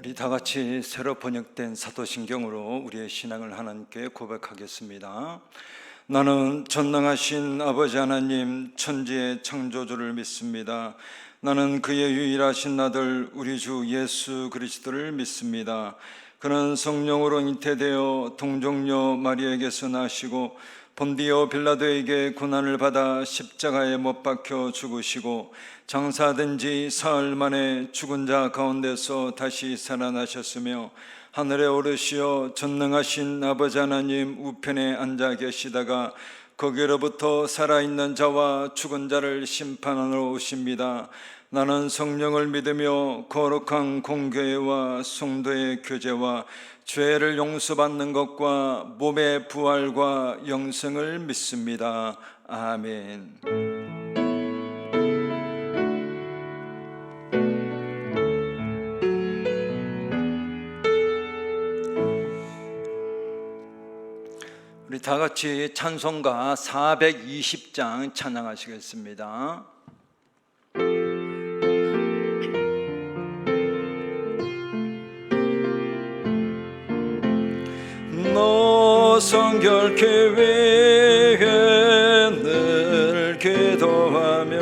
우리 다 같이 새로 번역된 사도신경으로 우리의 신앙을 하나님께 고백하겠습니다. 나는 전능하신 아버지 하나님 천지의 창조주를 믿습니다. 나는 그의 유일하신 아들 우리 주 예수 그리스도를 믿습니다. 그는 성령으로 잉태되어 동정녀 마리아에게서 나시고 본디오 빌라도에게 고난을 받아 십자가에 못 박혀 죽으시고 장사된 지 사흘 만에 죽은 자 가운데서 다시 살아나셨으며 하늘에 오르시어 전능하신 아버지 하나님 우편에 앉아 계시다가 거기로부터 살아있는 자와 죽은 자를 심판하러 오십니다. 나는 성령을 믿으며 거룩한 공교회와 성도의 교제와 죄를 용서받는 것과 몸의 부활과 영생을 믿습니다. 아멘. 우리 다 같이 찬송가 420장 찬양하시겠습니다. 너 성결케 위해 늘 기도하며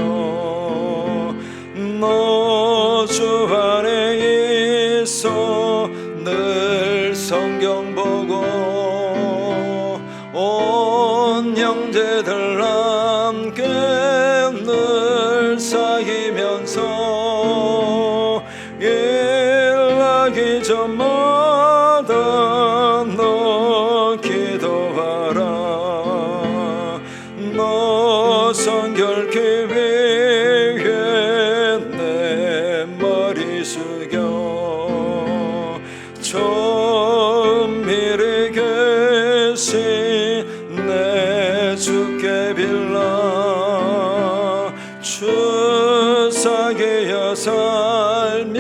너 주 안에 있어 늘 성경 보고 온 형제들 함께 늘 사이면서 일하기 전마다 너 기도하라. 너 성결케 위해 내 머리 숙여 천밀에 계신 내 주께 빌라. 주사귀어 살면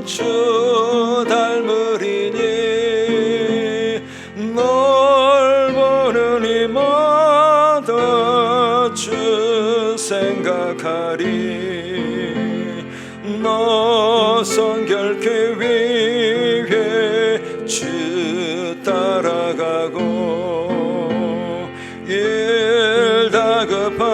주 닮으리니 널 보는 이마다 주 생각하리. 너 성결케 위해 주 따라가고 일 다급하여도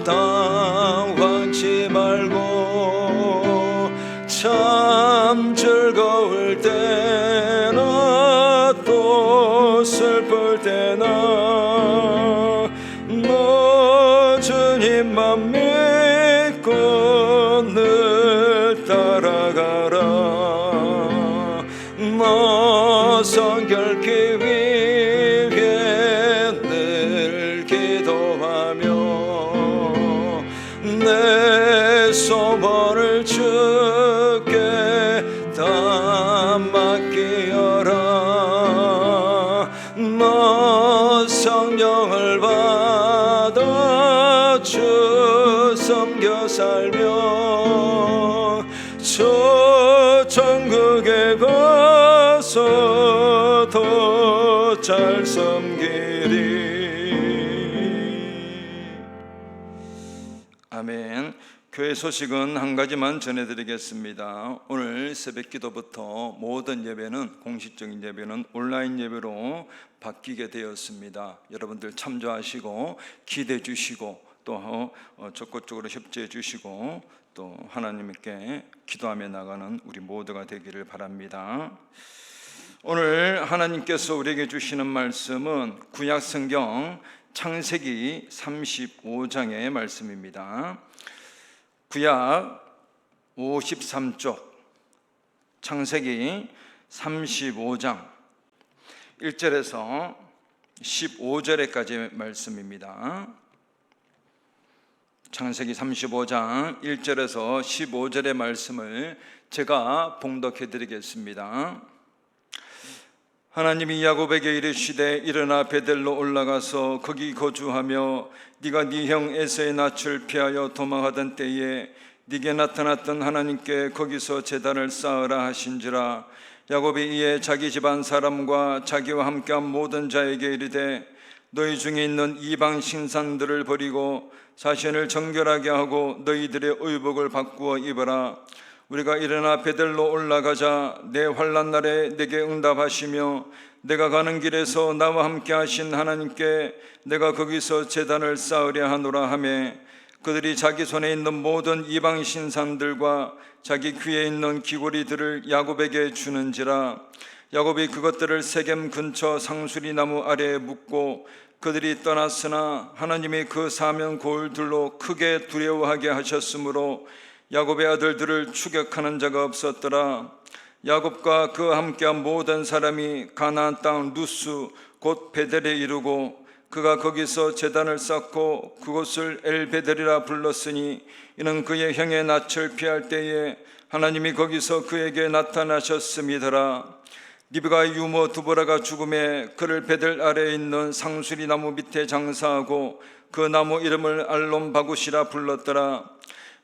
당황치 말고 참 즐거울 때나 또 슬플 때나 너 주님만 믿고 늘 따라가라. 너 성결케 위해 늘 기도하며 내 소원을 주께 다 맡기어라. 너 성령을 받아 주 섬겨 살며 저 천국에 가서 더 잘 섬기리. 아멘. 교회 소식은 한 가지만 전해드리겠습니다. 오늘 새벽 기도부터 모든 예배는 공식적인 예배는 온라인 예배로 바뀌게 되었습니다. 여러분들 참조하시고 기대해 주시고 또 적극적으로 협조해 주시고 또 하나님께 기도하며 나가는 우리 모두가 되기를 바랍니다. 오늘 하나님께서 우리에게 주시는 말씀은 구약 성경 창세기 35장의 말씀입니다. 구약 53쪽 창세기 35장 1절에서 15절까지의 말씀입니다. 창세기 35장 1절에서 15절의 말씀을 제가 봉독해 드리겠습니다. 하나님이 야곱에게 이르시되 일어나 베델로 올라가서 거기 거주하며 네가 네 형 에서의 낯을 피하여 도망하던 때에 네게 나타났던 하나님께 거기서 제단을 쌓으라 하신지라. 야곱이 이에 자기 집안 사람과 자기와 함께한 모든 자에게 이르되 너희 중에 있는 이방 신상들을 버리고 자신을 정결하게 하고 너희들의 의복을 바꾸어 입어라. 우리가 일어나 베델로 올라가자. 내 환난 날에 내게 응답하시며 내가 가는 길에서 나와 함께 하신 하나님께 내가 거기서 제단을 쌓으려 하노라 하매, 그들이 자기 손에 있는 모든 이방 신상들과 자기 귀에 있는 귀고리들을 야곱에게 주는지라. 야곱이 그것들을 세겜 근처 상수리 나무 아래에 묻고 그들이 떠났으나 하나님이 그 사면 고을들로 크게 두려워하게 하셨으므로 야곱의 아들들을 추격하는 자가 없었더라. 야곱과 그와 함께한 모든 사람이 가나안 땅 루스 곧 베델에 이르고 그가 거기서 제단을 쌓고 그곳을 엘베델이라 불렀으니 이는 그의 형의 낯을 피할 때에 하나님이 거기서 그에게 나타나셨음이더라. 리브가의 유모 두보라가 죽음에 그를 베델 아래에 있는 상수리 나무 밑에 장사하고 그 나무 이름을 알론 바굿이라 불렀더라.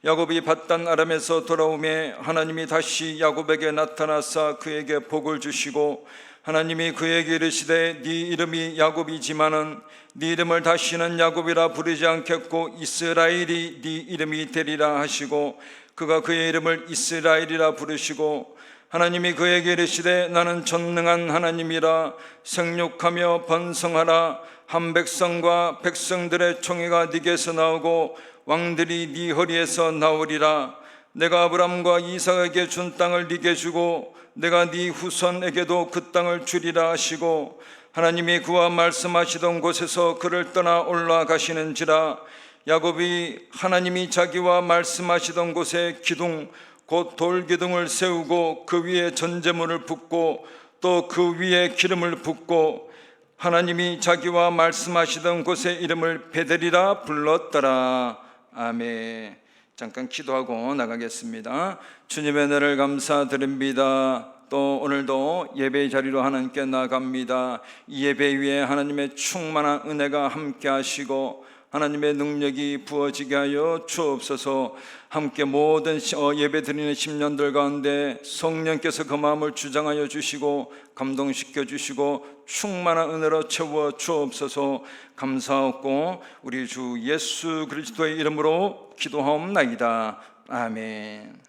야곱이 밧단 아람에서 돌아오매 하나님이 다시 야곱에게 나타나사 그에게 복을 주시고 하나님이 그에게 이르시되 네 이름이 야곱이지만은 네 이름을 다시는 야곱이라 부르지 않겠고 이스라엘이 네 이름이 되리라 하시고 그가 그의 이름을 이스라엘이라 부르시고 하나님이 그에게 이르시되 나는 전능한 하나님이라 생육하며 번성하라. 한 백성과 백성들의 총회가 네게서 나오고 왕들이 네 허리에서 나오리라. 내가 아브람과 이삭에게 준 땅을 네게 주고 내가 네 후손에게도 그 땅을 주리라 하시고 하나님이 그와 말씀하시던 곳에서 그를 떠나 올라가시는지라. 야곱이 하나님이 자기와 말씀하시던 곳에 기둥 곧 돌기둥을 세우고 그 위에 전제물을 붓고 또 그 위에 기름을 붓고 하나님이 자기와 말씀하시던 곳의 이름을 베델이라 불렀더라. 아멘. 잠깐 기도하고 나가겠습니다. 주님의 은혜를 감사드립니다. 또 오늘도 예배의 자리로 하나님께 나갑니다. 이 예배 위에 하나님의 충만한 은혜가 함께 하시고 하나님의 능력이 부어지게 하여 주옵소서. 함께 모든 예배 드리는 10년들 가운데 성령께서 그 마음을 주장하여 주시고 감동시켜 주시고 충만한 은혜로 채워 주옵소서. 감사하고 우리 주 예수 그리스도의 이름으로 기도하옵나이다. 아멘.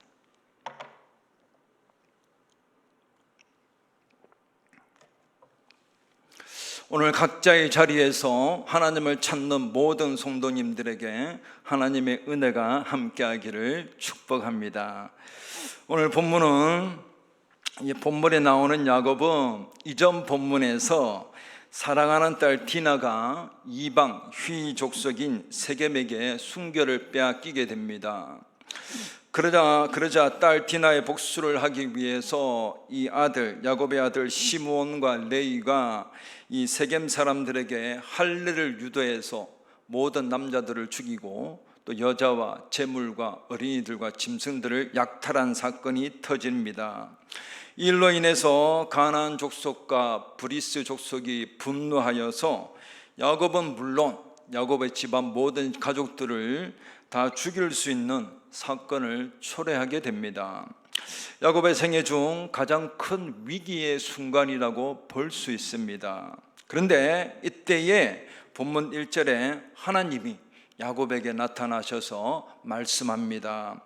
오늘 각자의 자리에서 하나님을 찾는 모든 성도님들에게 하나님의 은혜가 함께하기를 축복합니다. 오늘 본문은 본문에 나오는 야곱은 이전 본문에서 사랑하는 딸 디나가 이방 휘 족속인 세겜에게 순결을 빼앗기게 됩니다. 그러자 딸 디나의 복수를 하기 위해서 이 아들 야곱의 아들 시므온과 레위가 이 세겜 사람들에게 할례를 유도해서 모든 남자들을 죽이고 또 여자와 재물과 어린이들과 짐승들을 약탈한 사건이 터집니다. 이 일로 인해서 가나안 족속과 브리스 족속이 분노하여서 야곱은 물론 야곱의 집안 모든 가족들을 다 죽일 수 있는 사건을 초래하게 됩니다. 야곱의 생애 중 가장 큰 위기의 순간이라고 볼 수 있습니다. 그런데 이때에 본문 1절에 하나님이 야곱에게 나타나셔서 말씀합니다.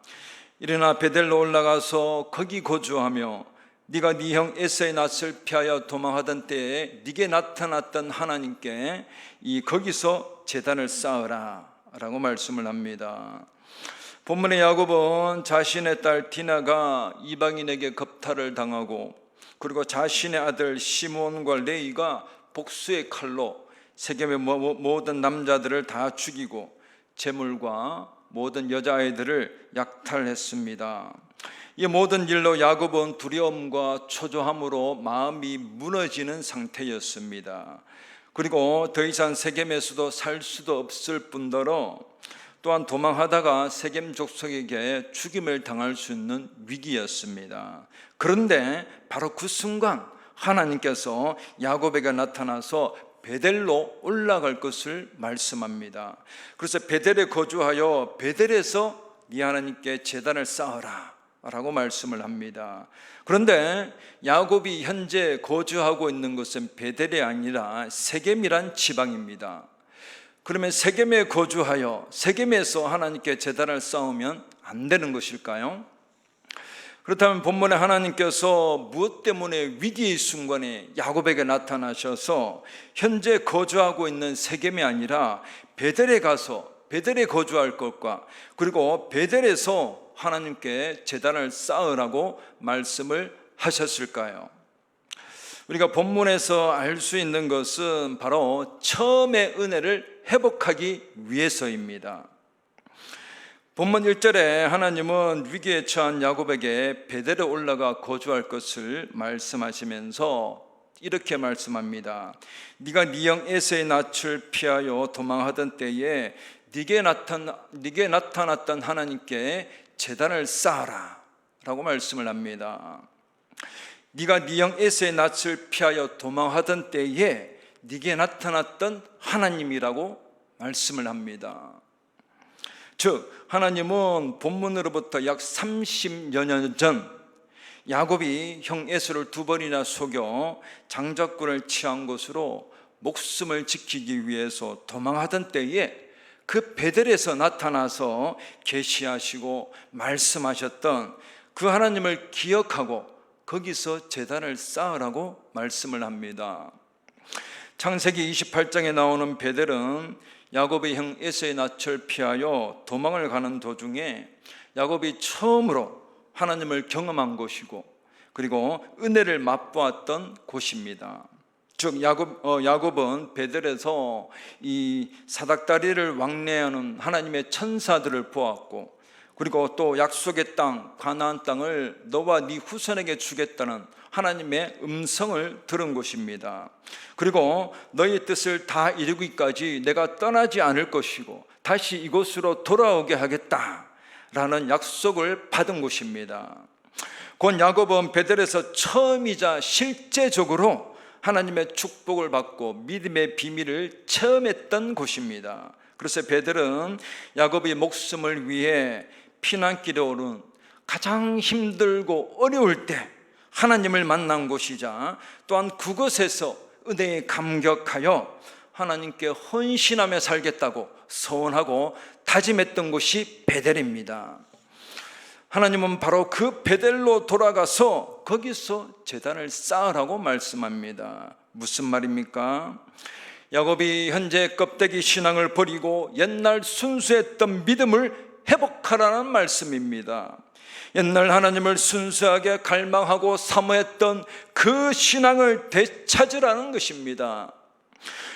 일어나 베델로 올라가서 거기 거주하며 네가 네 형 에사의 낯을 피하여 도망하던 때에 네게 나타났던 하나님께 거기서 제단을 쌓으라 라고 말씀을 합니다. 본문의 야곱은 자신의 딸 디나가 이방인에게 겁탈을 당하고 그리고 자신의 아들 시므온과 레위가 복수의 칼로 세겜의 모든 남자들을 다 죽이고 재물과 모든 여자아이들을 약탈했습니다. 이 모든 일로 야곱은 두려움과 초조함으로 마음이 무너지는 상태였습니다. 그리고 더 이상 세겜에서도 살 수도 없을 뿐더러 또한 도망하다가 세겜 족속에게 죽임을 당할 수 있는 위기였습니다. 그런데 바로 그 순간 하나님께서 야곱에게 나타나서 베델로 올라갈 것을 말씀합니다. 그래서 베델에 거주하여 베델에서 네 하나님께 제단을 쌓으라 라고 말씀을 합니다. 그런데 야곱이 현재 거주하고 있는 것은 베델이 아니라 세겜이란 지방입니다. 그러면 세겜에 거주하여 세겜에서 하나님께 제단을 쌓으면 안 되는 것일까요? 그렇다면 본문에 하나님께서 무엇 때문에 위기의 순간에 야곱에게 나타나셔서 현재 거주하고 있는 세겜이 아니라 베델에 가서 베델에 거주할 것과 그리고 베델에서 하나님께 제단을 쌓으라고 말씀을 하셨을까요? 우리가 본문에서 알 수 있는 것은 바로 처음의 은혜를 회복하기 위해서입니다. 본문 1절에 하나님은 위기에 처한 야곱에게 베델에 올라가 거주할 것을 말씀하시면서 이렇게 말씀합니다. 네가 네 형 에서의 낯을 피하여 도망하던 때에 네게 나타났던 하나님께 제단을 쌓아라 라고 말씀을 합니다. 네가 네 형 에서의 낯을 피하여 도망하던 때에 네게 나타났던 하나님이라고 말씀을 합니다. 즉 하나님은 본문으로부터 약 30여 년 전 야곱이 형 에서를 2번이나 속여 장자권을 취한 것으로 목숨을 지키기 위해서 도망하던 때에 그 베델에서 나타나서 계시하시고 말씀하셨던 그 하나님을 기억하고 거기서 제단을 쌓으라고 말씀을 합니다. 창세기 28장에 나오는 베델은 야곱의 형 에서의 낯을 피하여 도망을 가는 도중에 야곱이 처음으로 하나님을 경험한 곳이고 그리고 은혜를 맛보았던 곳입니다. 즉 야곱은 베델에서 이 사닥다리를 왕래하는 하나님의 천사들을 보았고 그리고 또 약속의 땅 가나안 땅을 너와 네 후손에게 주겠다는 하나님의 음성을 들은 곳입니다. 그리고 너희 뜻을 다 이루기까지 내가 떠나지 않을 것이고 다시 이곳으로 돌아오게 하겠다라는 약속을 받은 곳입니다. 곧 야곱은 베델에서 처음이자 실제적으로 하나님의 축복을 받고 믿음의 비밀을 체험했던 곳입니다. 그래서 베델은 야곱의 목숨을 위해 피난길에 오른 가장 힘들고 어려울 때 하나님을 만난 곳이자 또한 그곳에서 은혜에 감격하여 하나님께 헌신하며 살겠다고 서원하고 다짐했던 곳이 베델입니다. 하나님은 바로 그 베델로 돌아가서 거기서 제단을 쌓으라고 말씀합니다. 무슨 말입니까? 야곱이 현재 껍데기 신앙을 버리고 옛날 순수했던 믿음을 회복하라는 말씀입니다. 옛날 하나님을 순수하게 갈망하고 사모했던 그 신앙을 되찾으라는 것입니다.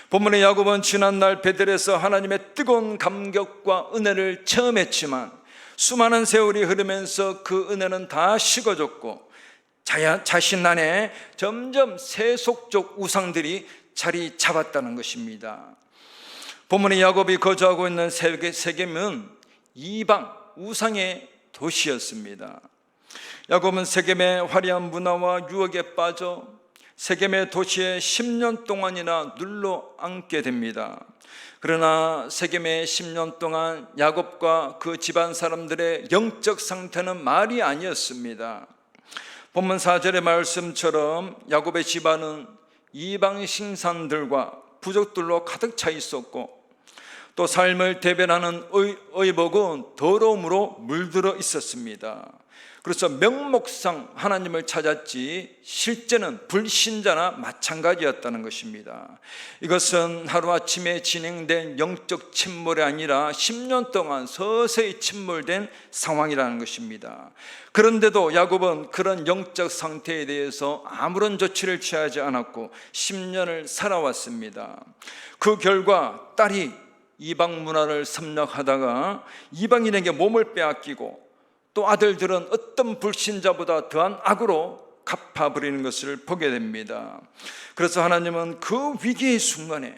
본문의 야곱은 지난날 베델에서 하나님의 뜨거운 감격과 은혜를 체험했지만 수많은 세월이 흐르면서 그 은혜는 다 식어졌고 자신 안에 점점 세속적 우상들이 자리 잡았다는 것입니다. 본문의 야곱이 거주하고 있는 세겜은 이방 우상의 도시였습니다. 야곱은 세겜의 화려한 문화와 유혹에 빠져 세겜의 도시에 10년 동안이나 눌러 앉게 됩니다. 그러나 세겜의 10년 동안 야곱과 그 집안 사람들의 영적 상태는 말이 아니었습니다. 본문 4절의 말씀처럼 야곱의 집안은 이방 신상들과 부족들로 가득 차 있었고 또 삶을 대변하는 의복은 더러움으로 물들어 있었습니다. 그래서 명목상 하나님을 찾았지 실제는 불신자나 마찬가지였다는 것입니다. 이것은 하루아침에 진행된 영적 침몰이 아니라 10년 동안 서서히 침몰된 상황이라는 것입니다. 그런데도 야곱은 그런 영적 상태에 대해서 아무런 조치를 취하지 않았고 10년을 살아왔습니다. 그 결과 딸이 이방 문화를 섭렵하다가 이방인에게 몸을 빼앗기고 또 아들들은 어떤 불신자보다 더한 악으로 갚아버리는 것을 보게 됩니다. 그래서 하나님은 그 위기의 순간에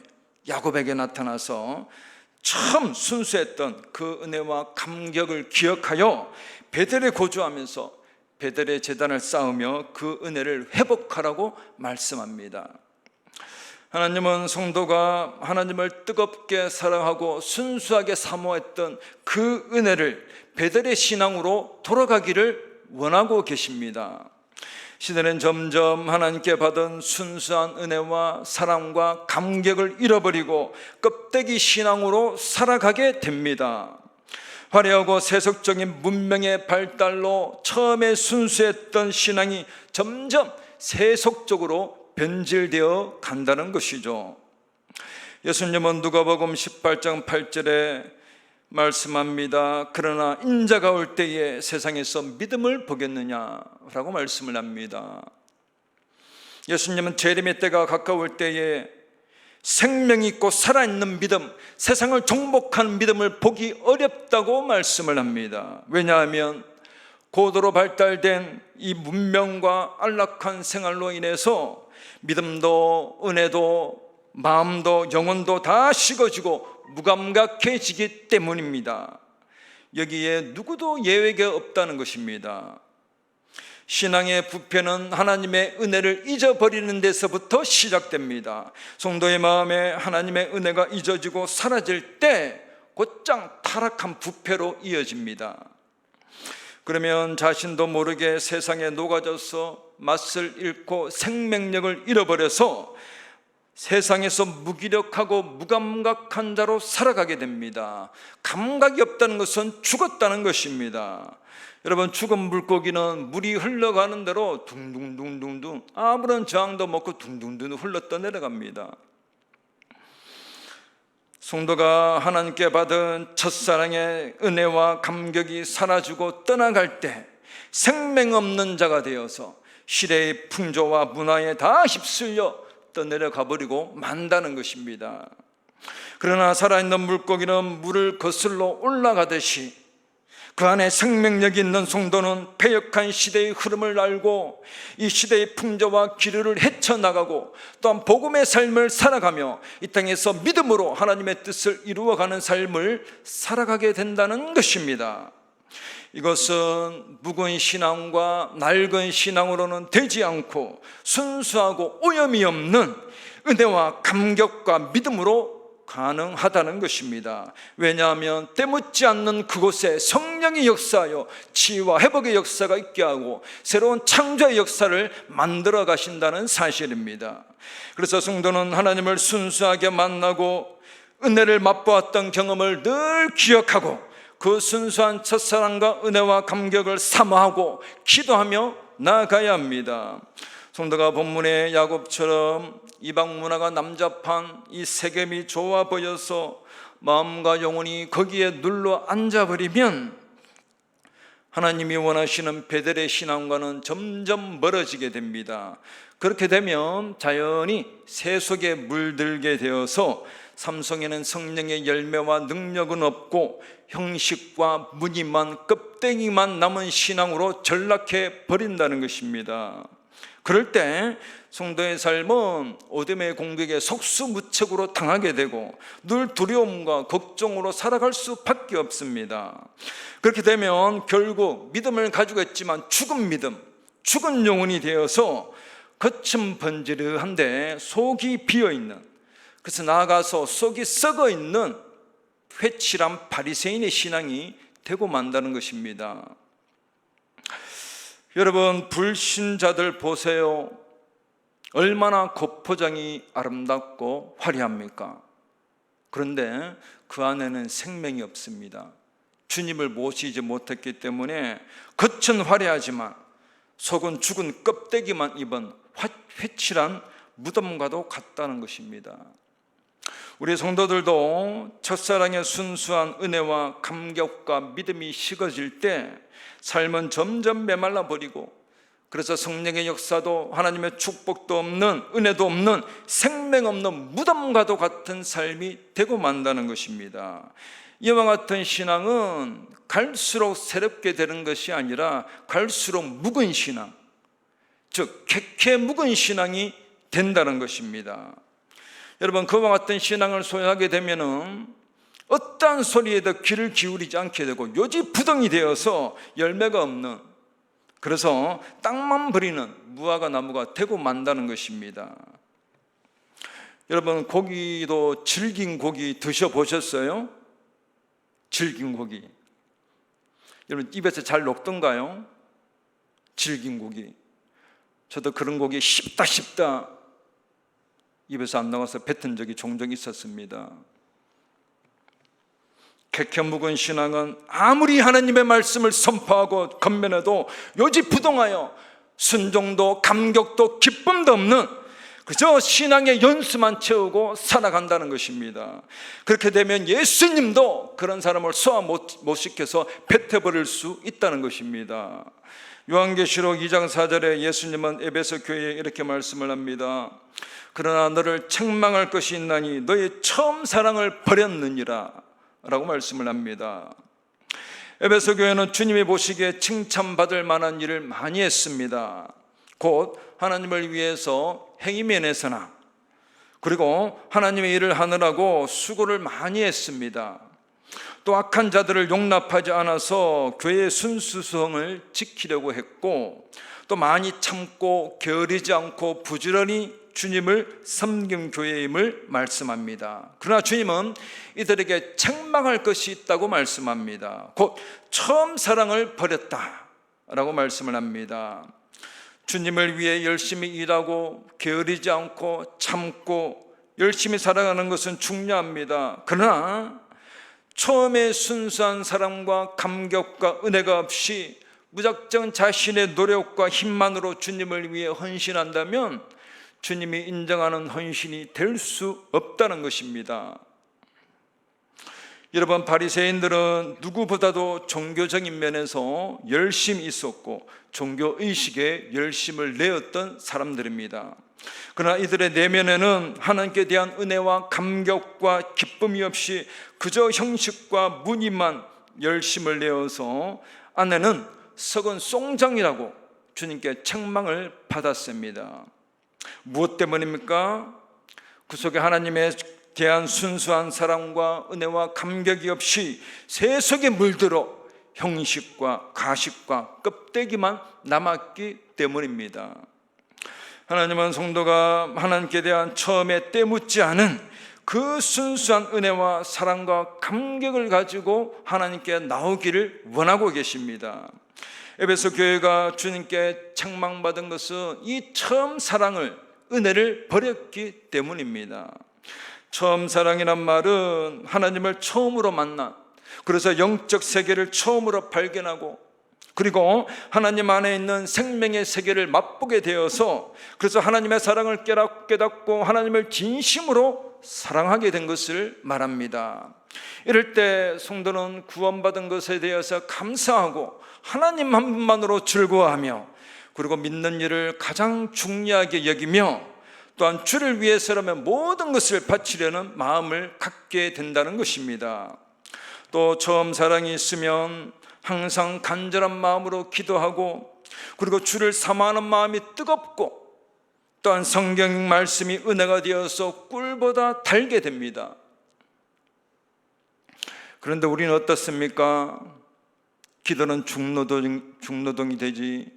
야곱에게 나타나서 처음 순수했던 그 은혜와 감격을 기억하여 베델에 거주하면서 베델의 제단을 쌓으며 그 은혜를 회복하라고 말씀합니다. 하나님은 성도가 하나님을 뜨겁게 사랑하고 순수하게 사모했던 그 은혜를 베델의 신앙으로 돌아가기를 원하고 계십니다. 시대는 점점 하나님께 받은 순수한 은혜와 사랑과 감격을 잃어버리고 껍데기 신앙으로 살아가게 됩니다. 화려하고 세속적인 문명의 발달로 처음에 순수했던 신앙이 점점 세속적으로 변질되어 간다는 것이죠. 예수님은 누가복음 18장 8절에 말씀합니다. 그러나 인자가 올 때에 세상에서 믿음을 보겠느냐라고 말씀을 합니다. 예수님은 재림의 때가 가까울 때에 생명 있고 살아있는 믿음, 세상을 정복하는 믿음을 보기 어렵다고 말씀을 합니다. 왜냐하면 고도로 발달된 이 문명과 안락한 생활로 인해서 믿음도 은혜도 마음도 영혼도 다 식어지고 무감각해지기 때문입니다. 여기에 누구도 예외가 없다는 것입니다. 신앙의 부패는 하나님의 은혜를 잊어버리는 데서부터 시작됩니다. 성도의 마음에 하나님의 은혜가 잊어지고 사라질 때 곧장 타락한 부패로 이어집니다. 그러면 자신도 모르게 세상에 녹아져서 맛을 잃고 생명력을 잃어버려서 세상에서 무기력하고 무감각한 자로 살아가게 됩니다. 감각이 없다는 것은 죽었다는 것입니다. 여러분, 죽은 물고기는 물이 흘러가는 대로 둥둥둥둥둥 아무런 저항도 없고 둥둥둥 흘러 떠내려갑니다. 성도가 하나님께 받은 첫사랑의 은혜와 감격이 사라지고 떠나갈 때 생명 없는 자가 되어서 시대의 풍조와 문화에 다 휩쓸려 떠내려가 버리고 만다는 것입니다. 그러나 살아있는 물고기는 물을 거슬러 올라가듯이 그 안에 생명력이 있는 성도는 패역한 시대의 흐름을 알고 이 시대의 풍조와 기류를 헤쳐나가고 또한 복음의 삶을 살아가며 이 땅에서 믿음으로 하나님의 뜻을 이루어가는 삶을 살아가게 된다는 것입니다. 이것은 묵은 신앙과 낡은 신앙으로는 되지 않고 순수하고 오염이 없는 은혜와 감격과 믿음으로 가능하다는 것입니다. 왜냐하면 때묻지 않는 그곳에 성령이 역사하여 치유와 회복의 역사가 있게 하고 새로운 창조의 역사를 만들어 가신다는 사실입니다. 그래서 성도는 하나님을 순수하게 만나고 은혜를 맛보았던 경험을 늘 기억하고 그 순수한 첫사랑과 은혜와 감격을 사모하고 기도하며 나아가야 합니다. 성도가 본문의 야곱처럼 이방 문화가 남잡한 이 세겜이 좋아 보여서 마음과 영혼이 거기에 눌러 앉아버리면 하나님이 원하시는 베델의 신앙과는 점점 멀어지게 됩니다. 그렇게 되면 자연히 새 속에 물들게 되어서 삼성에는 성령의 열매와 능력은 없고 형식과 무늬만 껍데기만 남은 신앙으로 전락해 버린다는 것입니다. 그럴 때 성도의 삶은 어둠의 공격에 속수무책으로 당하게 되고 늘 두려움과 걱정으로 살아갈 수밖에 없습니다. 그렇게 되면 결국 믿음을 가지고 있지만 죽은 믿음, 죽은 영혼이 되어서 겉은 번지르한데 속이 비어있는, 그래서 나아가서 속이 썩어있는 회칠한 바리새인의 신앙이 되고 만다는 것입니다. 여러분, 불신자들 보세요. 얼마나 겉포장이 아름답고 화려합니까? 그런데 그 안에는 생명이 없습니다. 주님을 모시지 못했기 때문에 겉은 화려하지만 속은 죽은 껍데기만 입은 회칠한 무덤과도 같다는 것입니다. 우리 성도들도 첫사랑의 순수한 은혜와 감격과 믿음이 식어질 때 삶은 점점 메말라 버리고, 그래서 성령의 역사도 하나님의 축복도 없는, 은혜도 없는, 생명 없는 무덤과도 같은 삶이 되고 만다는 것입니다. 이와 같은 신앙은 갈수록 새롭게 되는 것이 아니라 갈수록 묵은 신앙, 즉 객해 묵은 신앙이 된다는 것입니다. 여러분, 그와 같은 신앙을 소유하게 되면은 어떠한 소리에도 귀를 기울이지 않게 되고 요지부동이 되어서 열매가 없는, 그래서 땅만 버리는 무화과 나무가 되고 만다는 것입니다. 여러분, 고기도 질긴 고기 드셔보셨어요? 질긴 고기. 여러분, 입에서 잘 녹던가요? 질긴 고기. 저도 그런 고기 씹다 입에서 안 나가서 뱉은 적이 종종 있었습니다. 캐캐 묵은 신앙은 아무리 하나님의 말씀을 선포하고 건면해도 요지부동하여 순종도 감격도 기쁨도 없는 그저 신앙의 연수만 채우고 살아간다는 것입니다. 그렇게 되면 예수님도 그런 사람을 소화 못 시켜서 뱉어버릴 수 있다는 것입니다. 요한계시록 2장 4절에 예수님은 에베소 교회에 이렇게 말씀을 합니다. 그러나 너를 책망할 것이 있나니 너의 처음 사랑을 버렸느니라 라고 말씀을 합니다. 에베소 교회는 주님이 보시기에 칭찬받을 만한 일을 많이 했습니다. 곧 하나님을 위해서 행위면에서나 그리고 하나님의 일을 하느라고 수고를 많이 했습니다. 또 악한 자들을 용납하지 않아서 교회의 순수성을 지키려고 했고 또 많이 참고 게으르지 않고 부지런히 주님을 섬긴 교회임을 말씀합니다. 그러나 주님은 이들에게 책망할 것이 있다고 말씀합니다. 곧 처음 사랑을 버렸다라고 말씀을 합니다. 주님을 위해 열심히 일하고 게으르지 않고 참고 열심히 살아가는 것은 중요합니다. 그러나 처음에 순수한 사랑과 감격과 은혜가 없이 무작정 자신의 노력과 힘만으로 주님을 위해 헌신한다면 주님이 인정하는 헌신이 될 수 없다는 것입니다. 여러분, 바리새인들은 누구보다도 종교적인 면에서 열심히 있었고 종교의식에 열심을 내었던 사람들입니다. 그러나 이들의 내면에는 하나님께 대한 은혜와 감격과 기쁨이 없이 그저 형식과 무늬만 열심을 내어서 안에는 썩은 송장이라고 주님께 책망을 받았습니다. 무엇 때문입니까? 그 속에 하나님에 대한 순수한 사랑과 은혜와 감격이 없이 세속에 물들어 형식과 가식과 껍데기만 남았기 때문입니다. 하나님은 성도가 하나님께 대한 처음에 때묻지 않은 그 순수한 은혜와 사랑과 감격을 가지고 하나님께 나오기를 원하고 계십니다. 에베소 교회가 주님께 책망받은 것은 이 처음 사랑을, 은혜를 버렸기 때문입니다. 처음 사랑이란 말은 하나님을 처음으로 만난, 그래서 영적 세계를 처음으로 발견하고 그리고 하나님 안에 있는 생명의 세계를 맛보게 되어서 그래서 하나님의 사랑을 깨닫고 하나님을 진심으로 사랑하게 된 것을 말합니다. 이럴 때 성도는 구원받은 것에 대해서 감사하고 하나님 한 분만으로 즐거워하며 그리고 믿는 일을 가장 중요하게 여기며 또한 주를 위해서라면 모든 것을 바치려는 마음을 갖게 된다는 것입니다. 또 처음 사랑이 있으면 항상 간절한 마음으로 기도하고 그리고 주를 사모하는 마음이 뜨겁고 또한 성경 말씀이 은혜가 되어서 꿀보다 달게 됩니다. 그런데 우리는 어떻습니까? 기도는 중노동이 되지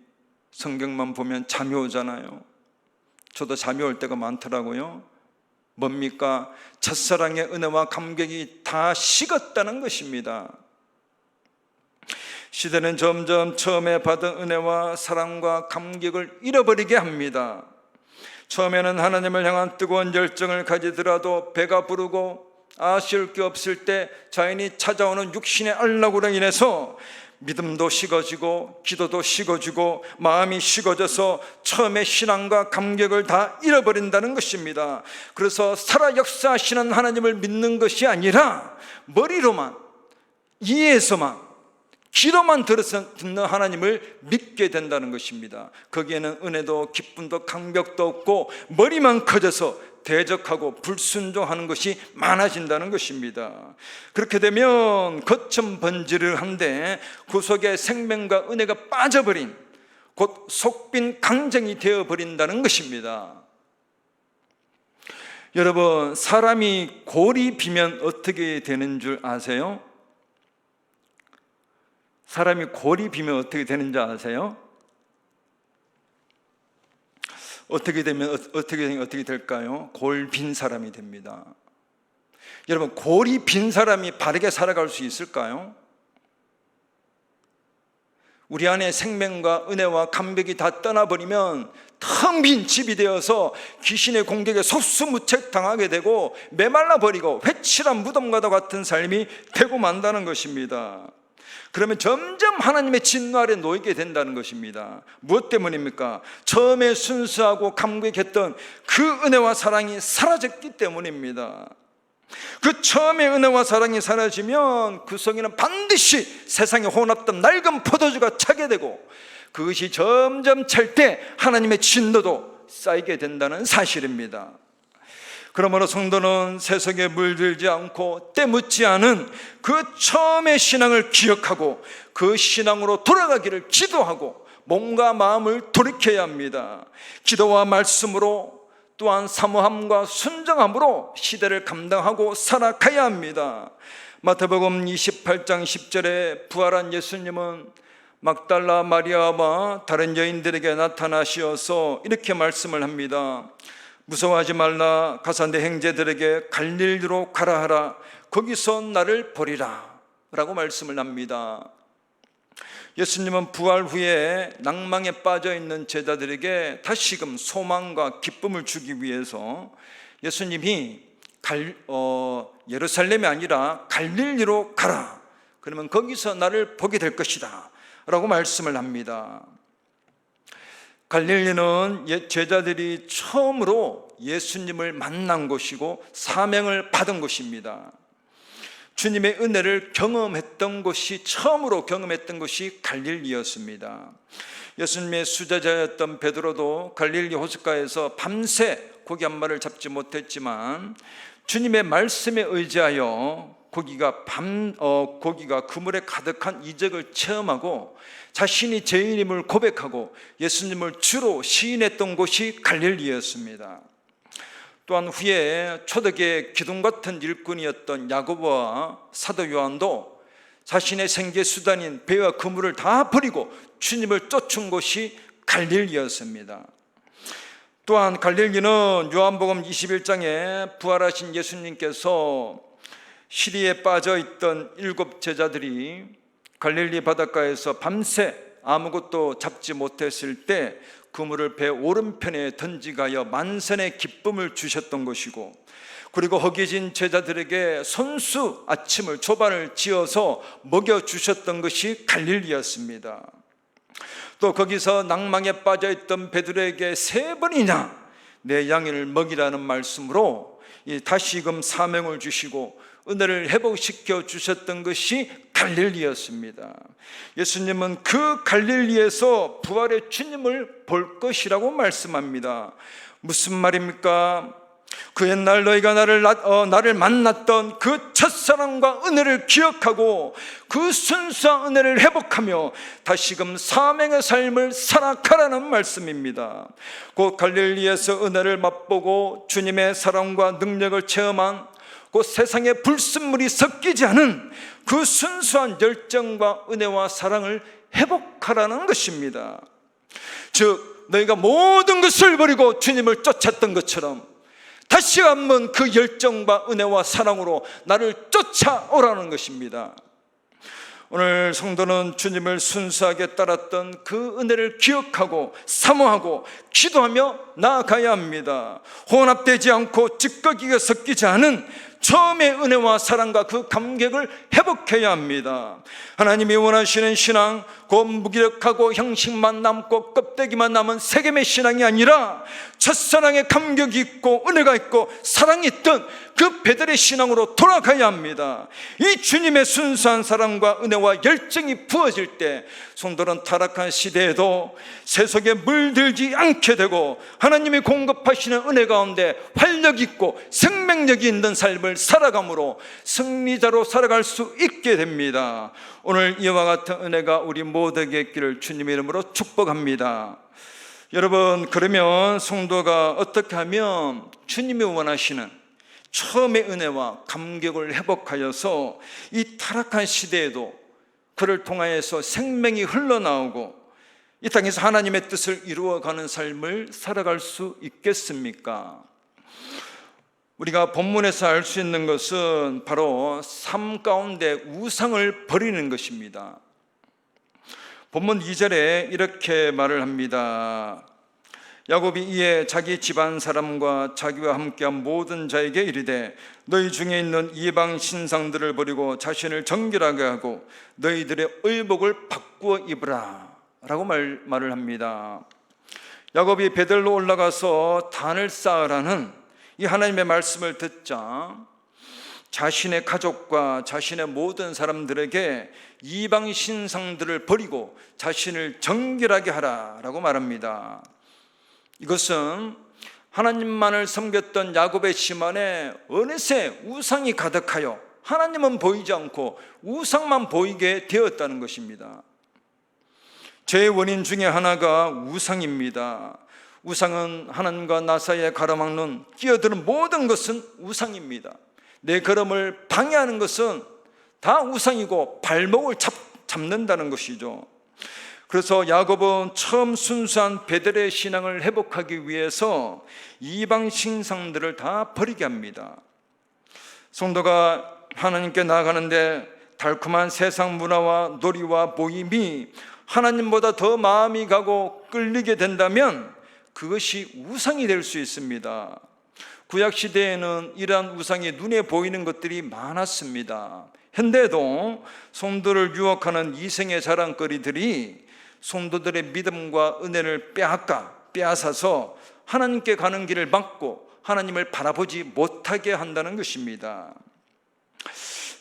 성경만 보면 잠이 오잖아요. 저도 잠이 올 때가 많더라고요. 뭡니까? 첫사랑의 은혜와 감격이 다 식었다는 것입니다. 시대는 점점 처음에 받은 은혜와 사랑과 감격을 잃어버리게 합니다. 처음에는 하나님을 향한 뜨거운 열정을 가지더라도 배가 부르고 아쉬울 게 없을 때 자연히 찾아오는 육신의 안락으로 인해서 믿음도 식어지고 기도도 식어지고 마음이 식어져서 처음에 신앙과 감격을 다 잃어버린다는 것입니다. 그래서 살아 역사하시는 하나님을 믿는 것이 아니라 머리로만, 이해해서만, 귀로만 들어서 듣는 하나님을 믿게 된다는 것입니다. 거기에는 은혜도 기쁨도 감격도 없고 머리만 커져서 대적하고 불순종하는 것이 많아진다는 것입니다. 그렇게 되면 거천 번지르한데 그 속에 생명과 은혜가 빠져버린 곧 속빈 강정이 되어버린다는 것입니다. 여러분, 사람이 골이 비면 어떻게 되는 줄 아세요? 사람이 골이 비면 어떻게 되는지 아세요? 어떻게 될까요? 골 빈 사람이 됩니다. 여러분, 골이 빈 사람이 바르게 살아갈 수 있을까요? 우리 안에 생명과 은혜와 감격이 다 떠나버리면 텅 빈 집이 되어서 귀신의 공격에 속수무책 당하게 되고 메말라 버리고 회칠한 무덤과도 같은 삶이 되고 만다는 것입니다. 그러면 점점 하나님의 진노 아래 놓이게 된다는 것입니다. 무엇 때문입니까? 처음에 순수하고 감격했던 그 은혜와 사랑이 사라졌기 때문입니다. 그 처음에 은혜와 사랑이 사라지면 그 속에는 반드시 세상에 혼합던 낡은 포도주가 차게 되고, 그것이 점점 찰 때 하나님의 진노도 쌓이게 된다는 사실입니다. 그러므로 성도는 세속에 물들지 않고 때 묻지 않은 그 처음의 신앙을 기억하고 그 신앙으로 돌아가기를 기도하고 몸과 마음을 돌이켜야 합니다. 기도와 말씀으로, 또한 사모함과 순정함으로 시대를 감당하고 살아가야 합니다. 마태복음 28장 10절에 부활한 예수님은 막달라 마리아와 다른 여인들에게 나타나시어서 이렇게 말씀을 합니다. 무서워하지 말라. 가서 내 형제들에게 갈릴리로 가라 하라. 거기서 나를 보리라 라고 말씀을 합니다. 예수님은 부활 후에 낭망에 빠져 있는 제자들에게 다시금 소망과 기쁨을 주기 위해서 예수님이 예루살렘이 아니라 갈릴리로 가라. 그러면 거기서 나를 보게 될 것이다 라고 말씀을 합니다. 갈릴리는 제자들이 처음으로 예수님을 만난 곳이고 사명을 받은 곳입니다. 주님의 은혜를 경험했던 곳이, 처음으로 경험했던 곳이 갈릴리였습니다. 예수님의 수제자였던 베드로도 갈릴리 호숫가에서 밤새 고기 한 마리를 잡지 못했지만 주님의 말씀에 의지하여 고기가 그물에 가득한 이적을 체험하고 자신이 죄인임을 고백하고 예수님을 주로 시인했던 곳이 갈릴리였습니다. 또한 후에 초대교회의 기둥 같은 일꾼이었던 야고보와 사도 요한도 자신의 생계 수단인 배와 그물을 다 버리고 주님을 쫓은 곳이 갈릴리였습니다. 또한 갈릴리는 요한복음 21장에 부활하신 예수님께서 시리에 빠져 있던 7 제자들이 갈릴리 바닷가에서 밤새 아무것도 잡지 못했을 때 그물을 배 오른편에 던지가여 만선의 기쁨을 주셨던 것이고, 그리고 허기진 제자들에게 손수 아침을 조반을 지어서 먹여주셨던 것이 갈릴리였습니다. 또 거기서 낭망에 빠져있던 베드로에게 3번이나 내 양을 먹이라는 말씀으로 다시금 사명을 주시고 은혜를 회복시켜 주셨던 것이 갈릴리였습니다. 예수님은 그 갈릴리에서 부활의 주님을 볼 것이라고 말씀합니다. 무슨 말입니까? 그 옛날 너희가 나를 만났던 그 첫사랑과 은혜를 기억하고 그 순수한 은혜를 회복하며 다시금 사명의 삶을 살아가라는 말씀입니다. 곧 갈릴리에서 은혜를 맛보고 주님의 사랑과 능력을 체험한 그 세상에 불순물이 섞이지 않은 그 순수한 열정과 은혜와 사랑을 회복하라는 것입니다. 즉 너희가 모든 것을 버리고 주님을 쫓았던 것처럼 다시 한번 그 열정과 은혜와 사랑으로 나를 쫓아오라는 것입니다. 오늘 성도는 주님을 순수하게 따랐던 그 은혜를 기억하고 사모하고 기도하며 나아가야 합니다. 혼합되지 않고 찌꺼기가 섞이지 않은 처음의 은혜와 사랑과 그 감격을 회복해야 합니다. 하나님이 원하시는 신앙, 곧 무기력하고 형식만 남고 껍데기만 남은 세겜의 신앙이 아니라 첫사랑의 감격이 있고 은혜가 있고 사랑이 있던 그 베드로의 신앙으로 돌아가야 합니다. 이 주님의 순수한 사랑과 은혜와 열정이 부어질 때 성도는 타락한 시대에도 세속에 물들지 않게 되고 하나님이 공급하시는 은혜 가운데 활력 있고 생명력이 있는 삶을 살아감으로 승리자로 살아갈 수 있게 됩니다. 오늘 이와 같은 은혜가 우리 모두에게 있기를 주님의 이름으로 축복합니다. 여러분, 그러면 성도가 어떻게 하면 주님이 원하시는 처음의 은혜와 감격을 회복하여서 이 타락한 시대에도 그를 통하여서 생명이 흘러나오고 이 땅에서 하나님의 뜻을 이루어가는 삶을 살아갈 수 있겠습니까? 우리가 본문에서 알 수 있는 것은 바로 삶 가운데 우상을 버리는 것입니다. 본문 2절에 이렇게 말을 합니다. 야곱이 이에 자기 집안 사람과 자기와 함께한 모든 자에게 이르되 너희 중에 있는 이방 신상들을 버리고 자신을 정결하게 하고 너희들의 의복을 바꾸어 입으라 라고 말을 합니다. 야곱이 베델로 올라가서 단을 쌓으라는 이 하나님의 말씀을 듣자 자신의 가족과 자신의 모든 사람들에게 이방 신상들을 버리고 자신을 정결하게 하라라고 말합니다. 이것은 하나님만을 섬겼던 야곱의 심 안에 어느새 우상이 가득하여 하나님은 보이지 않고 우상만 보이게 되었다는 것입니다. 죄의 원인 중에 하나가 우상입니다. 우상은 하나님과 나 사이에 가로막는 끼어드는 모든 것은 우상입니다. 내 걸음을 방해하는 것은 다 우상이고 발목을 잡는다는 것이죠. 그래서 야곱은 처음 순수한 베델의 신앙을 회복하기 위해서 이방 신상들을 다 버리게 합니다. 성도가 하나님께 나아가는데 달콤한 세상 문화와 놀이와 모임이 하나님보다 더 마음이 가고 끌리게 된다면 그것이 우상이 될 수 있습니다. 구약시대에는 이러한 우상이 눈에 보이는 것들이 많았습니다. 현대에도 성도를 유혹하는 이생의 자랑거리들이 성도들의 믿음과 은혜를 빼앗아서 하나님께 가는 길을 막고 하나님을 바라보지 못하게 한다는 것입니다.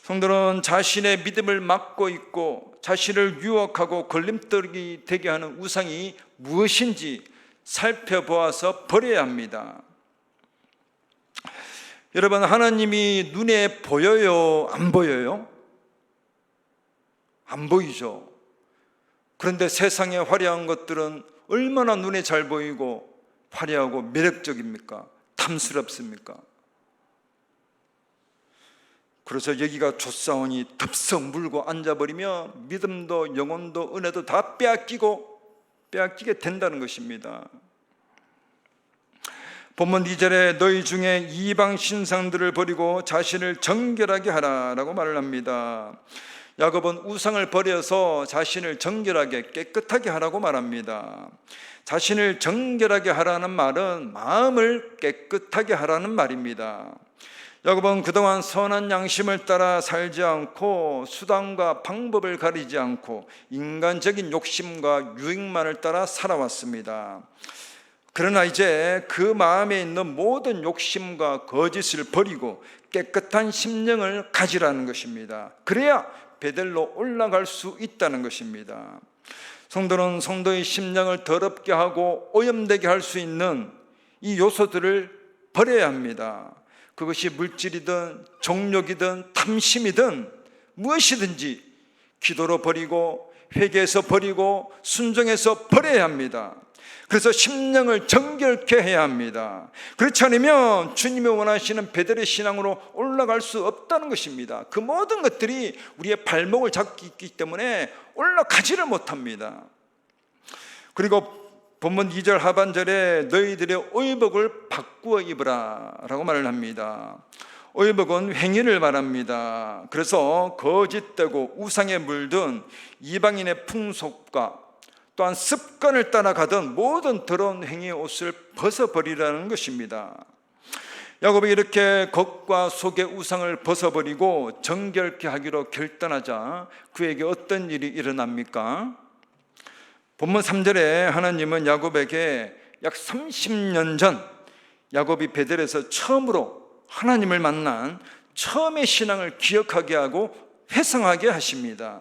성도는 자신의 믿음을 막고 있고 자신을 유혹하고 걸림돌이 되게 하는 우상이 무엇인지 살펴보아서 버려야 합니다. 여러분, 하나님이 눈에 보여요? 안 보여요? 안 보이죠. 그런데 세상의 화려한 것들은 얼마나 눈에 잘 보이고 화려하고 매력적입니까? 탐스럽습니까? 그래서 여기가 좋사오니 덥석 물고 앉아버리면 믿음도 영혼도 은혜도 다 빼앗기게 된다는 것입니다. 본문 2절에 너희 중에 이방 신상들을 버리고 자신을 정결하게 하라라고 말을 합니다. 야곱은 우상을 버려서 자신을 정결하게 깨끗하게 하라고 말합니다. 자신을 정결하게 하라는 말은 마음을 깨끗하게 하라는 말입니다. 야곱은 그동안 선한 양심을 따라 살지 않고 수단과 방법을 가리지 않고 인간적인 욕심과 유익만을 따라 살아왔습니다. 그러나 이제 그 마음에 있는 모든 욕심과 거짓을 버리고 깨끗한 심령을 가지라는 것입니다. 그래야 베델로 올라갈 수 있다는 것입니다. 성도는 성도의 심령을 더럽게 하고 오염되게 할 수 있는 이 요소들을 버려야 합니다. 그것이 물질이든 정욕이든 탐심이든 무엇이든지 기도로 버리고 회개해서 버리고 순종해서 버려야 합니다. 그래서 심령을 정결케 해야 합니다. 그렇지 않으면 주님이 원하시는 베델의 신앙으로 올라갈 수 없다는 것입니다. 그 모든 것들이 우리의 발목을 잡고 있기 때문에 올라가지를 못합니다. 그리고 본문 2절 하반절에 너희들의 의복을 바꾸어 입으라 라고 말을 합니다. 의복은 행위를 말합니다. 그래서 거짓되고 우상에 물든 이방인의 풍속과 또한 습관을 따라가던 모든 더러운 행위의 옷을 벗어버리라는 것입니다. 야곱이 이렇게 겉과 속의 우상을 벗어버리고 정결케 하기로 결단하자 그에게 어떤 일이 일어납니까? 본문 3절에 하나님은 야곱에게 약 30년 전 야곱이 베델에서 처음으로 하나님을 만난 처음의 신앙을 기억하게 하고 회상하게 하십니다.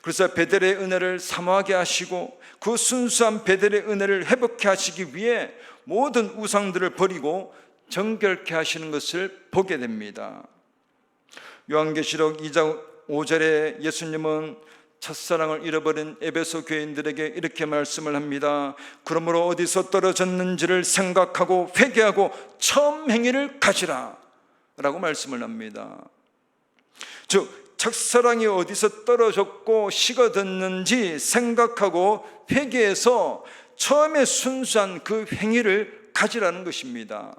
그래서 베델의 은혜를 사모하게 하시고 그 순수한 베델의 은혜를 회복케 하시기 위해 모든 우상들을 버리고 정결케 하시는 것을 보게 됩니다. 요한계시록 2장 5절에 예수님은 첫사랑을 잃어버린 에베소 교인들에게 이렇게 말씀을 합니다. 그러므로 어디서 떨어졌는지를 생각하고 회개하고 처음 행위를 가지라 라고 말씀을 합니다. 즉 첫사랑이 어디서 떨어졌고 식어졌는지 생각하고 회개해서 처음에 순수한 그 행위를 가지라는 것입니다.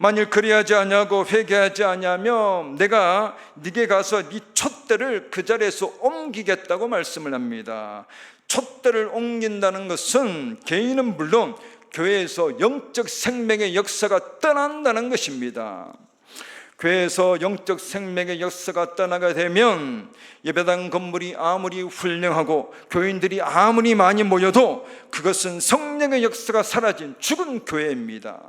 만일 그리하지 아니하고 회개하지 아니하면 내가 네게 가서 네 촛대를 그 자리에서 옮기겠다고 말씀을 합니다. 촛대를 옮긴다는 것은 개인은 물론 교회에서 영적 생명의 역사가 떠난다는 것입니다. 교회에서 영적 생명의 역사가 떠나게 되면 예배당 건물이 아무리 훌륭하고 교인들이 아무리 많이 모여도 그것은 성령의 역사가 사라진 죽은 교회입니다.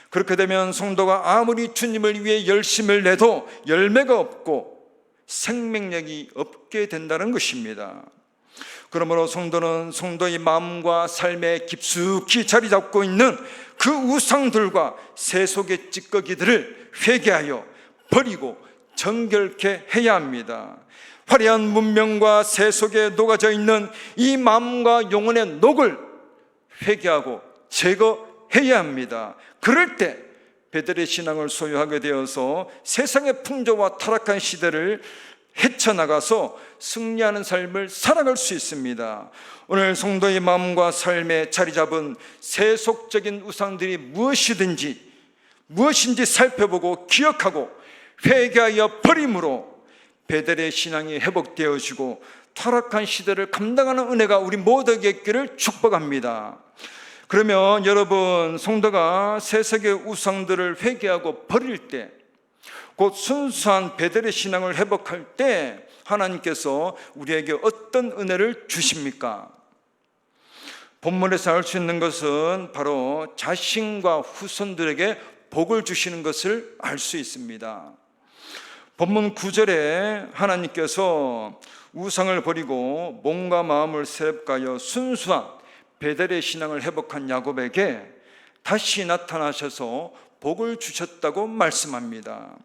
그렇게 되면 성도가 아무리 주님을 위해 열심을 내도 열매가 없고 생명력이 없게 된다는 것입니다. 그러므로 성도는 성도의 마음과 삶에 깊숙이 자리 잡고 있는 그 우상들과 세속의 찌꺼기들을 회개하여 버리고 정결케 해야 합니다. 화려한 문명과 세속에 녹아져 있는 이 마음과 영혼의 녹을 회개하고 제거해야 합니다. 그럴 때 베델의 신앙을 소유하게 되어서 세상의 풍조와 타락한 시대를 헤쳐나가서 승리하는 삶을 살아갈 수 있습니다. 오늘 성도의 마음과 삶에 자리 잡은 세속적인 우상들이 무엇인지 살펴보고 기억하고 회개하여 버림으로 베델의 신앙이 회복되어지고 타락한 시대를 감당하는 은혜가 우리 모두에게 있기를 축복합니다. 그러면 여러분, 성도가 세속의 우상들을 회개하고 버릴 때, 곧 순수한 베델의 신앙을 회복할 때 하나님께서 우리에게 어떤 은혜를 주십니까? 본문에서 알 수 있는 것은 바로 자신과 후손들에게 복을 주시는 것을 알 수 있습니다. 본문 9절에 하나님께서 우상을 버리고 몸과 마음을 새롭게 순수한 베델의 신앙을 회복한 야곱에게 다시 나타나셔서 복을 주셨다고 말씀합니다.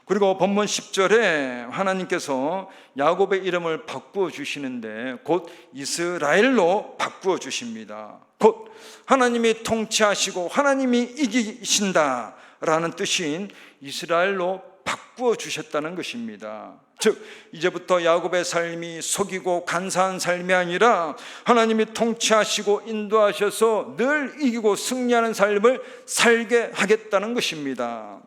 그리고 본문 10절에 하나님께서 야곱의 이름을 바꾸어 주시는데 곧 이스라엘로 바꾸어 주십니다. 곧 하나님이 통치하시고 하나님이 이기신다라는 뜻인 이스라엘로 바꾸어 주셨다는 것입니다. 즉 이제부터 야곱의 삶이 속이고 간사한 삶이 아니라 하나님이 통치하시고 인도하셔서 늘 이기고 승리하는 삶을 살게 하겠다는 것입니다.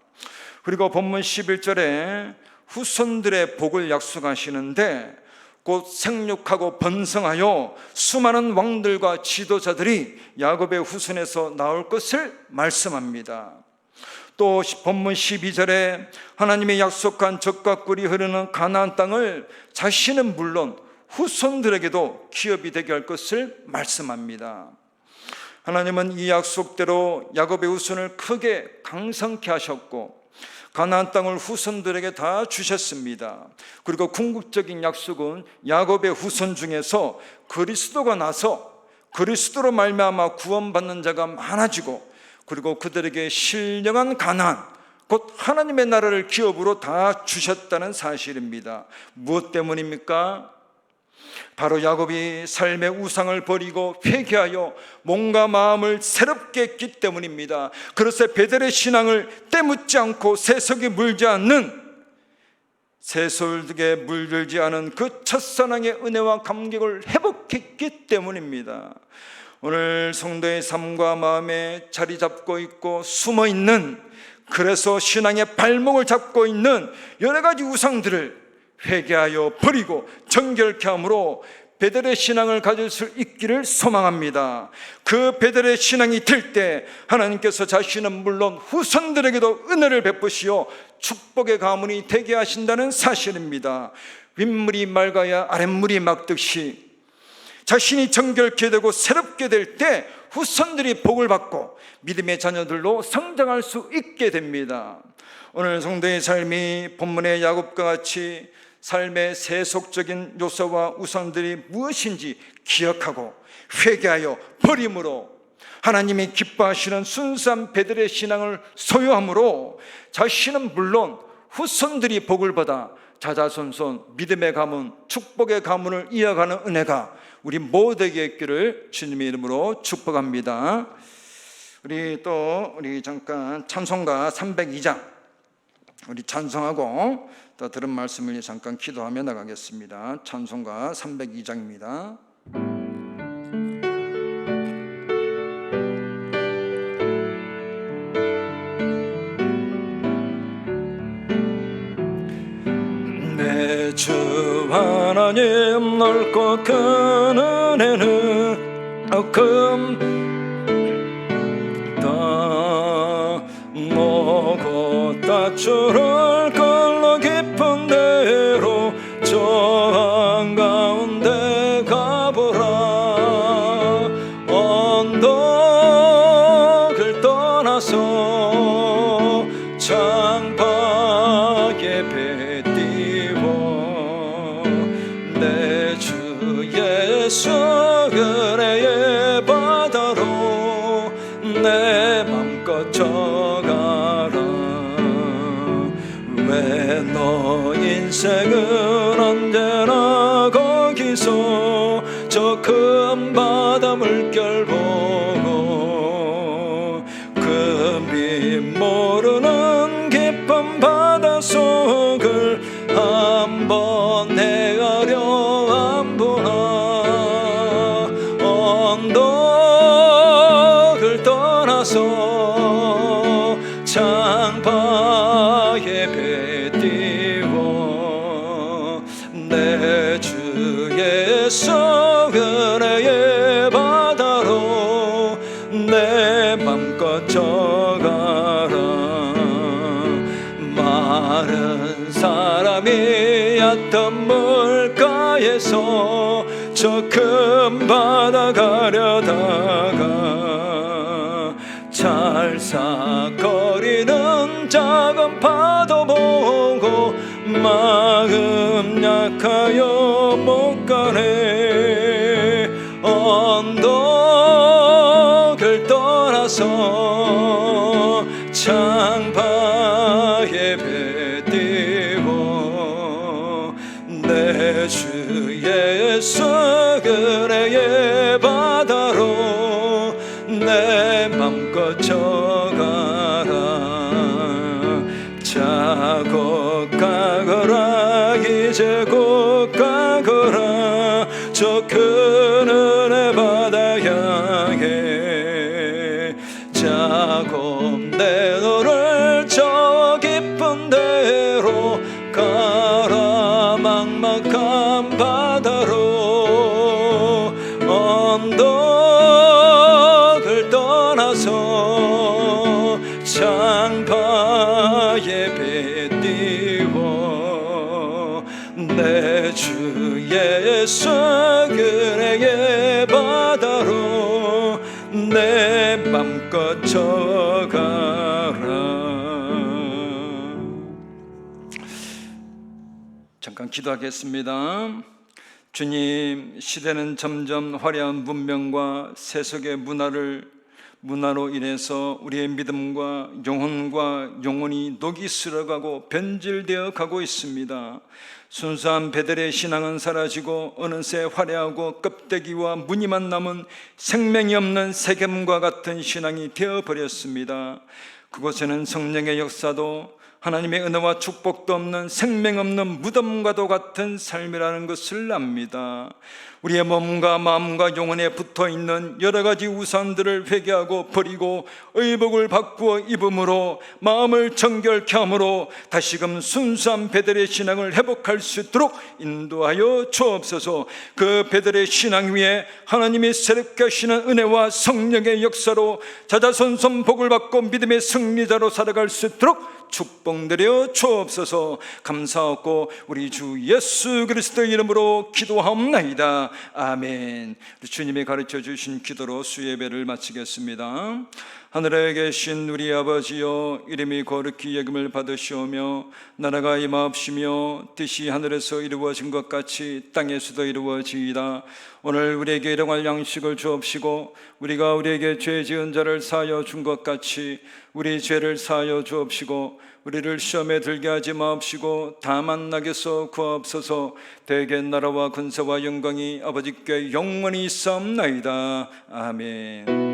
그리고 본문 11절에 후손들의 복을 약속하시는데 곧 생육하고 번성하여 수많은 왕들과 지도자들이 야곱의 후손에서 나올 것을 말씀합니다. 또 본문 12절에 하나님의 약속한 젖과 꿀이 흐르는 가나안 땅을 자신은 물론 후손들에게도 기업이 되게 할 것을 말씀합니다. 하나님은 이 약속대로 야곱의 후손을 크게 강성케 하셨고 가나안 땅을 후손들에게 다 주셨습니다. 그리고 궁극적인 약속은 야곱의 후손 중에서 그리스도가 나서 그리스도로 말미암아 구원받는 자가 많아지고 그리고 그들에게 신령한 가나안 곧 하나님의 나라를 기업으로 다 주셨다는 사실입니다. 무엇 때문입니까? 바로 야곱이 삶의 우상을 버리고 회개하여 몸과 마음을 새롭게 했기 때문입니다. 그래서 베델의 신앙을 때묻지 않고 세속에 물지 않는 세속에 물들지 않은 그 첫사랑의 은혜와 감격을 회복했기 때문입니다. 오늘 성도의 삶과 마음에 자리 잡고 있고 숨어 있는, 그래서 신앙의 발목을 잡고 있는 여러 가지 우상들을 회개하여 버리고 정결케 함으로 베델의 신앙을 가질 수 있기를 소망합니다. 그 베델의 신앙이 될 때 하나님께서 자신은 물론 후손들에게도 은혜를 베푸시어 축복의 가문이 되게 하신다는 사실입니다. 윗물이 맑아야 아랫물이 막듯이 자신이 정결케 되고 새롭게 될 때 후손들이 복을 받고 믿음의 자녀들로 성장할 수 있게 됩니다. 오늘 성도의 삶이 본문의 야곱과 같이 삶의 세속적인 요소와 우상들이 무엇인지 기억하고 회개하여 버림으로 하나님이 기뻐하시는 순수한 베델의 신앙을 소유함으로 자신은 물론 후손들이 복을 받아 자자손손 믿음의 가문, 축복의 가문을 이어가는 은혜가 우리 모두에게 있기를 주님의 이름으로 축복합니다. 우리 잠깐 찬송가 302장 우리 찬송하고 또 들은 말씀을 잠깐 기도하며 나가겠습니다. 찬송가 302장입니다. 하나님 넓고 큰 은혜는 다 모고 다초를 걸러 깊은 데로 저 한가운데 가보라. 언덕을 떠나서 창밖에 배 띄워 내 주 예수 은혜의 바다로 내 맘껏 져가라. 왜 너 인생은 언제나 거기서 저 큰 바다 물결 보고 그 빛 모르는 깊은 바다 속을 한번 헤아려 안 보나. 언덕을 떠나서 창밖에 배 띄워 내 주 예수 은혜의 바다로 내 맘껏 져가라. 마른 사람이 얕은 물가에서 저 큰 바다 가려다가 찰싹거리는 작은 파도 보고 마음 약하여 못 가네. 언덕을 떠나서 창밖에 배 띄워 내 주 예수 은혜의 바다로 내 맘껏 져가라. 자고 가거라 이제 곧 가거라 저 큰 은혜 바다 향해. 자고 내 너를 저 깊은 데로 가라. 막막한 바다로 언덕을 떠나서 창밖에 배 띄워 내 주 예수 은혜의 바다로 내 맘껏 져가라. 잠깐 기도하겠습니다. 주님, 시대는 점점 화려한 문명과 세속의 문화로 인해서 우리의 믿음과 영혼과 영혼이 녹이 슬어가고 변질되어 가고 있습니다. 순수한 베들의 신앙은 사라지고 어느새 화려하고 껍데기와 무늬만 남은 생명이 없는 세겜과 같은 신앙이 되어버렸습니다. 그곳에는 성령의 역사도 하나님의 은혜와 축복도 없는 생명 없는 무덤과도 같은 삶이라는 것을 압니다. 우리의 몸과 마음과 영혼에 붙어있는 여러 가지 우상들을 회개하고 버리고 의복을 바꾸어 입음으로 마음을 정결케 함으로 다시금 순수한 베들의 신앙을 회복할 수 있도록 인도하여 주옵소서. 그 베들의 신앙 위에 하나님이 새롭게 하시는 은혜와 성령의 역사로 자자손손 복을 받고 믿음의 승리자로 살아갈 수 있도록 축복드려 주옵소서. 감사하고 우리 주 예수 그리스도의 이름으로 기도하옵나이다. 아멘. 주님이 가르쳐 주신 기도로 수예배를 마치겠습니다. 하늘에 계신 우리 아버지여, 이름이 거룩히 여김을 받으시오며 나라가 임하옵시며 뜻이 하늘에서 이루어진 것 같이 땅에서도 이루어지이다. 오늘 우리에게 일용할 양식을 주옵시고 우리가 우리에게 죄 지은 자를 사하여 준 것 같이 우리 죄를 사하여 주옵시고 우리를 시험에 들게 하지 마옵시고 다만 낙에서 구하옵소서. 대개 나라와 근세와 영광이 아버지께 영원히 있사옵나이다. 아멘.